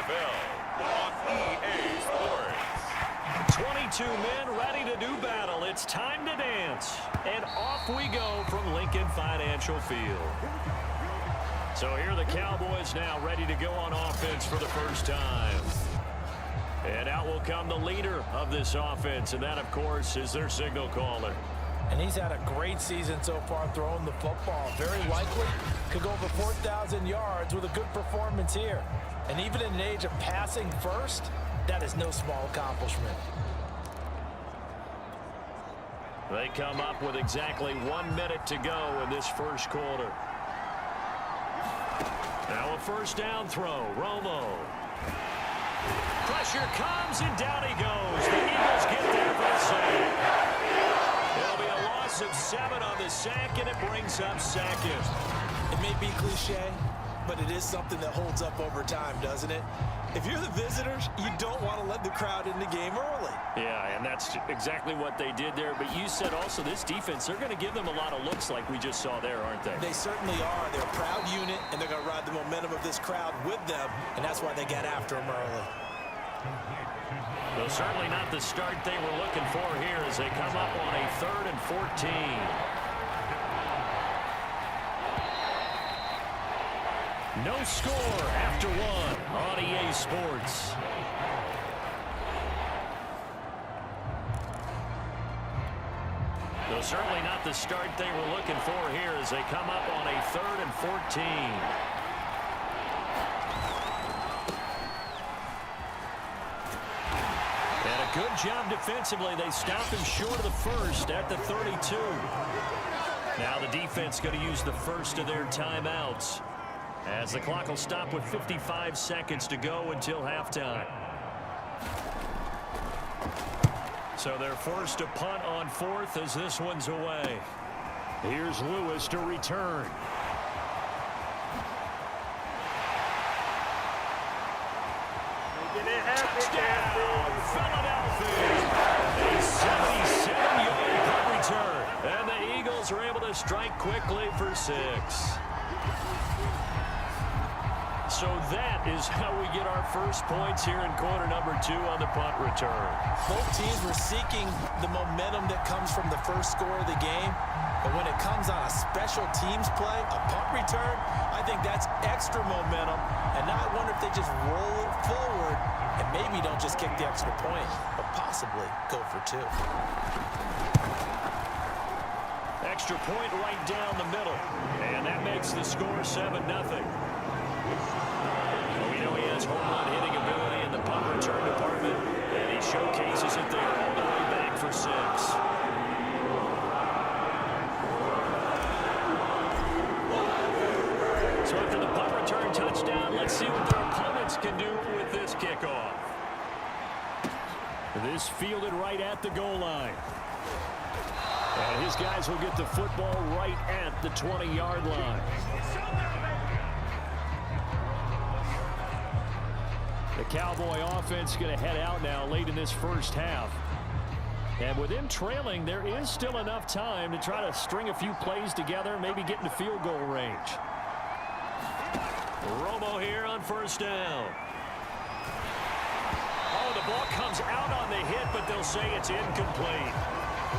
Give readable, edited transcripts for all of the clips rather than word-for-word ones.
NFL on EA Sports. 22 men ready to do battle. It's time to dance. And off we go from Lincoln Financial Field. So here are the Cowboys now ready to go on offense for the first time. And out will come the leader of this offense, and that, of course, is their signal caller. And he's had a great season so far throwing the football. Very likely could go over 4,000 yards with a good performance here. And even in an age of passing first, that is no small accomplishment. They come up with exactly 1 minute to go in this first quarter. Now a first down throw. Romo. Pressure comes, and down he goes. The Eagles get there for the sack. It'll be a loss of 7 on the sack, and it brings up second. It may be cliche, but it is something that holds up over time, doesn't it? If you're the visitors, you don't want to let the crowd in the game early. Yeah, and that's exactly what they did there. But you said also this defense, they're going to give them a lot of looks like we just saw there, aren't they? They certainly are. They're a proud unit, and they're going to ride the momentum of this crowd with them, and that's why they got after them early. Well, certainly not the start they were looking for here as they come up on a 3rd and 14. No score after 1 on EA Sports. Though certainly not the start they were looking for here as they come up on a 3rd and 14. And a good job defensively. They stopped him short of the first at the 32. Now the defense going to use the first of their timeouts, as the clock will stop with 55 seconds to go until halftime. So they're forced to punt on 4th as this one's away. Here's Lewis to return. Touchdown, Philadelphia! A 77-yard punt return. And the Eagles are able to strike quickly for 6. So that is how we get our first points here in quarter number 2 on the punt return. Both teams were seeking the momentum that comes from the first score of the game. But when it comes on a special teams play, a punt return, I think that's extra momentum. And now I wonder if they just roll it forward and maybe don't just kick the extra point, but possibly go for 2. Extra point right down the middle. And that makes the score 7-0. We know he has home run hitting ability in the punt return department, and he showcases it there all the way back for 6. So after the punt return touchdown, let's see what their opponents can do with this kickoff. This fielded right at the goal line. And his guys will get the football right at the 20-yard line. The Cowboy offense going to head out now late in this first half. And with them trailing, there is still enough time to try to string a few plays together, maybe get into field goal range. Romo here on first down. Oh, the ball comes out on the hit, but they'll say it's incomplete.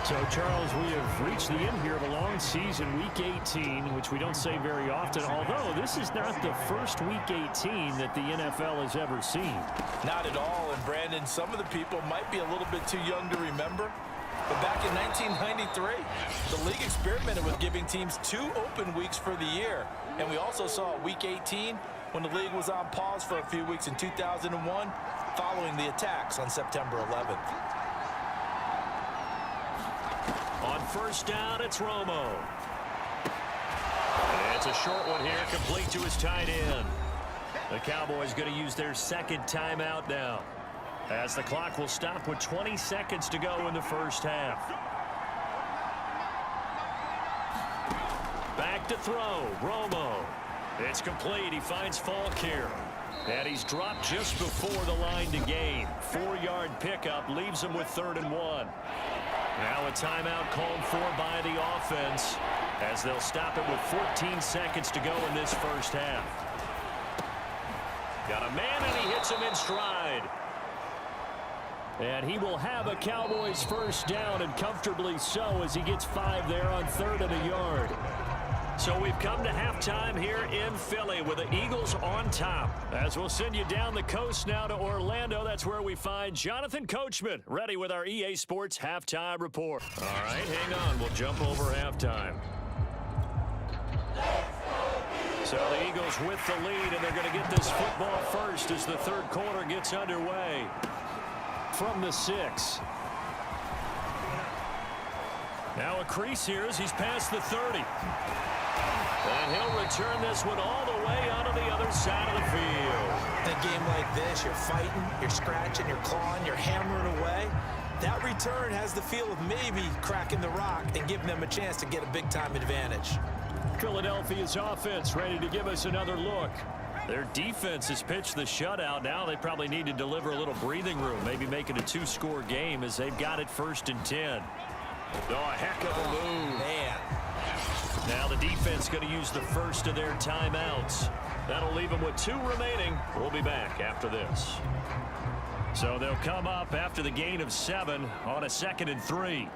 So, Charles, we have reached the end here of a long season, Week 18, which we don't say very often, although this is not the first Week 18 that the NFL has ever seen. Not at all, and Brandon, some of the people might be a little bit too young to remember, but back in 1993, the league experimented with giving teams 2 open weeks for the year, and we also saw Week 18 when the league was on pause for a few weeks in 2001 following the attacks on September 11th. On first down, it's Romo. And it's a short one here, complete to his tight end. The Cowboys going to use their second timeout now, as the clock will stop with 20 seconds to go in the first half. Back to throw, Romo. It's complete. He finds Falk here. And he's dropped just before the line to gain. 4-yard pickup leaves him with 3rd and 1. Now a timeout called for by the offense, as they'll stop it with 14 seconds to go in this first half. Got a man, and he hits gets him in stride. And he will have a Cowboys first down, and comfortably so, as he gets 5 there on 3rd and a yard. So we've come to halftime here in Philly with the Eagles on top. As we'll send you down the coast now to Orlando, that's where we find Jonathan Coachman ready with our EA Sports halftime report. All right, hang on. We'll jump over halftime. So the Eagles with the lead, and they're going to get this football first as the third quarter gets underway. From the 6. Now a crease here as he's past the 30. And he'll return this one all the way onto the other side of the field. In a game like this, you're fighting, you're scratching, you're clawing, you're hammering away. That return has the feel of maybe cracking the rock and giving them a chance to get a big-time advantage. Philadelphia's offense ready to give us another look. Their defense has pitched the shutout. Now they probably need to deliver a little breathing room, maybe make it a 2-score game as they've got it 1st and 10. Oh, a heck of a move. Man. Now the defense going to use the first of their timeouts. That'll leave them with 2 remaining. We'll be back after this. So they'll come up after the gain of 7 on a 2nd and 3.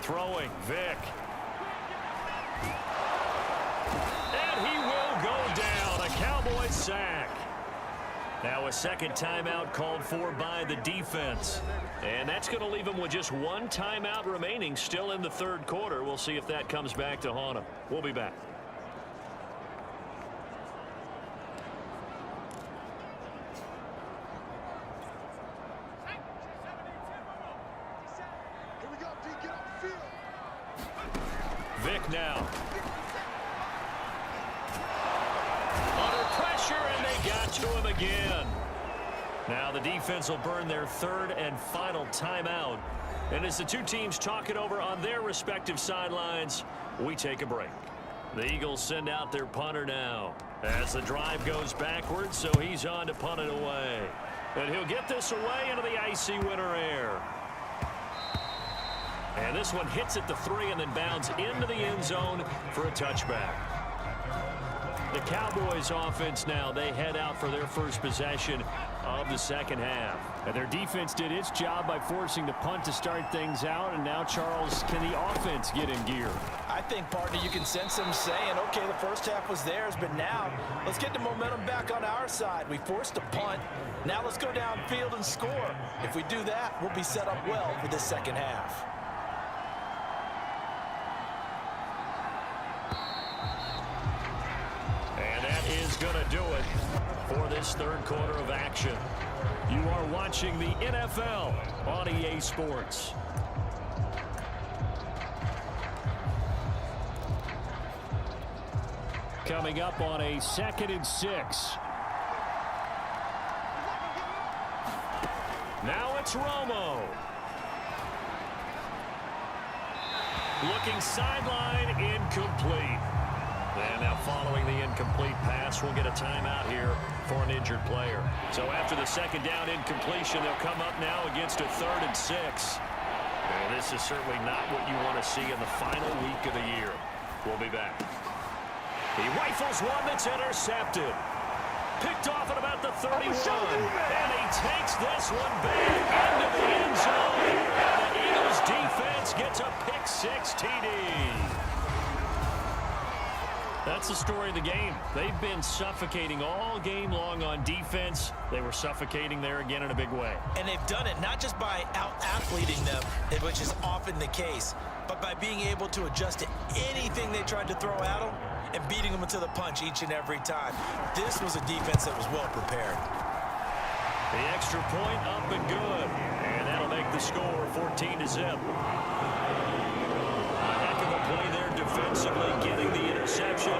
Throwing, Vic. And he will go down. A Cowboys sack. Now a second timeout called for by the defense. And that's going to leave them with just 1 timeout remaining still in the third quarter. We'll see if that comes back to haunt them. We'll be back. Vic now. Under pressure, and they got to him again. Now the defense will burn their 3rd and final timeout. And as the 2 teams talk it over on their respective sidelines, we take a break. The Eagles send out their punter now as the drive goes backwards, so he's on to punt it away. And he'll get this away into the icy winter air. And this one hits at the 3 and then bounds into the end zone for a touchback. The Cowboys offense now, they head out for their first possession of the second half. And their defense did its job by forcing the punt to start things out. And now, Charles, can the offense get in gear? I think, partner, you can sense them saying, okay, the first half was theirs, but now let's get the momentum back on our side. We forced a punt. Now let's go downfield and score. If we do that, we'll be set up well for this second half. Is going to do it for this third quarter of action. You are watching the NFL on EA Sports. Coming up on a 2nd and 6. Now it's Romo. Looking sideline, incomplete. And now following the incomplete pass, we'll get a timeout here for an injured player. So after the second down incompletion, they'll come up now against a 3rd and 6. And this is certainly not what you want to see in the final week of the year. We'll be back. He rifles one that's intercepted. Picked off at about the 31. And he takes this one back into the end zone. And the Eagles defense gets a pick-6 TD. That's the story of the game. They've been suffocating all game long on defense. They were suffocating there again in a big way. And they've done it not just by out-athleting them, which is often the case, but by being able to adjust to anything they tried to throw at them and beating them to the punch each and every time. This was a defense that was well prepared. The extra point up and good. And that'll make the score 14-0. Play there defensively, getting the interception,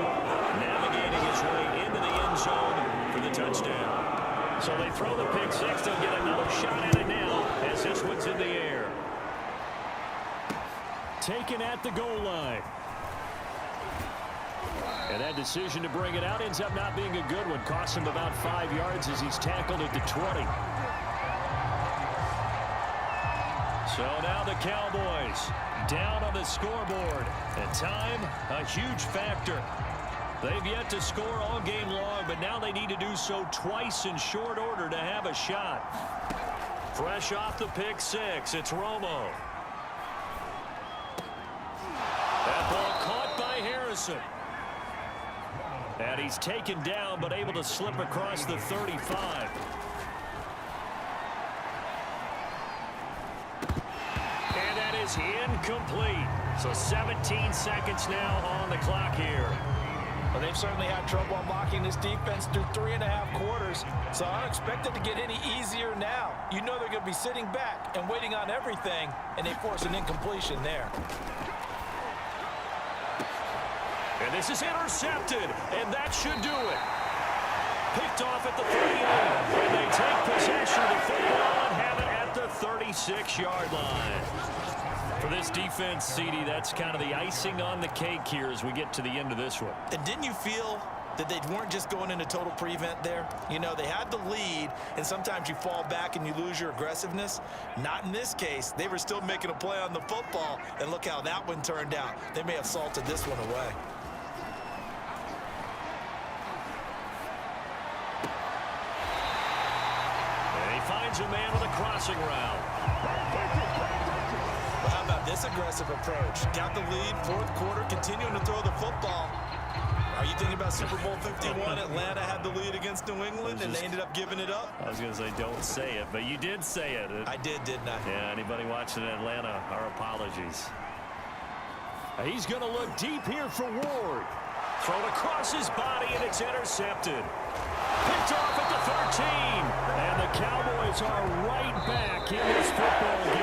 navigating his way into the end zone for the touchdown. So they throw the pick-6. They'll get another shot at it now as this one's in the air. Taken at the goal line. And that decision to bring it out ends up not being a good one. Costs him about 5 yards as he's tackled at the 20. So now the Cowboys down on the scoreboard. And time, a huge factor. They've yet to score all game long, but now they need to do so twice in short order to have a shot. Fresh off the pick six, it's Romo. That ball caught by Harrison. And he's taken down, but able to slip across the 35. And that is incomplete. So 17 seconds now on the clock here. Well, they've certainly had trouble unlocking this defense through 3.5 quarters, so I don't expect it to get any easier now. You know they're going to be sitting back and waiting on everything, and they force an incompletion there. And this is intercepted, and that should do it. Picked off at the 38, and they take possession of the football and have it at the 36-yard line. For this defense, CD, that's kind of the icing on the cake here as we get to the end of this one. And didn't you feel that they weren't just going into total prevent there? You know, they had the lead, and sometimes you fall back and you lose your aggressiveness. Not in this case. They were still making a play on the football, and look how that one turned out. They may have salted this one away. And he finds a man with a crossing route. Well, how about this aggressive approach? Got the lead, fourth quarter, continuing to throw the football. Are you thinking about Super Bowl 51? Atlanta had the lead against New England, and they ended up giving it up? I was going to say, don't say it, but you did say it. I did, didn't I? Yeah, anybody watching Atlanta, our apologies. He's going to look deep here for Ward. Thrown across his body, and it's intercepted. Picked off at the 13. And the Cowboys are right back in this football game.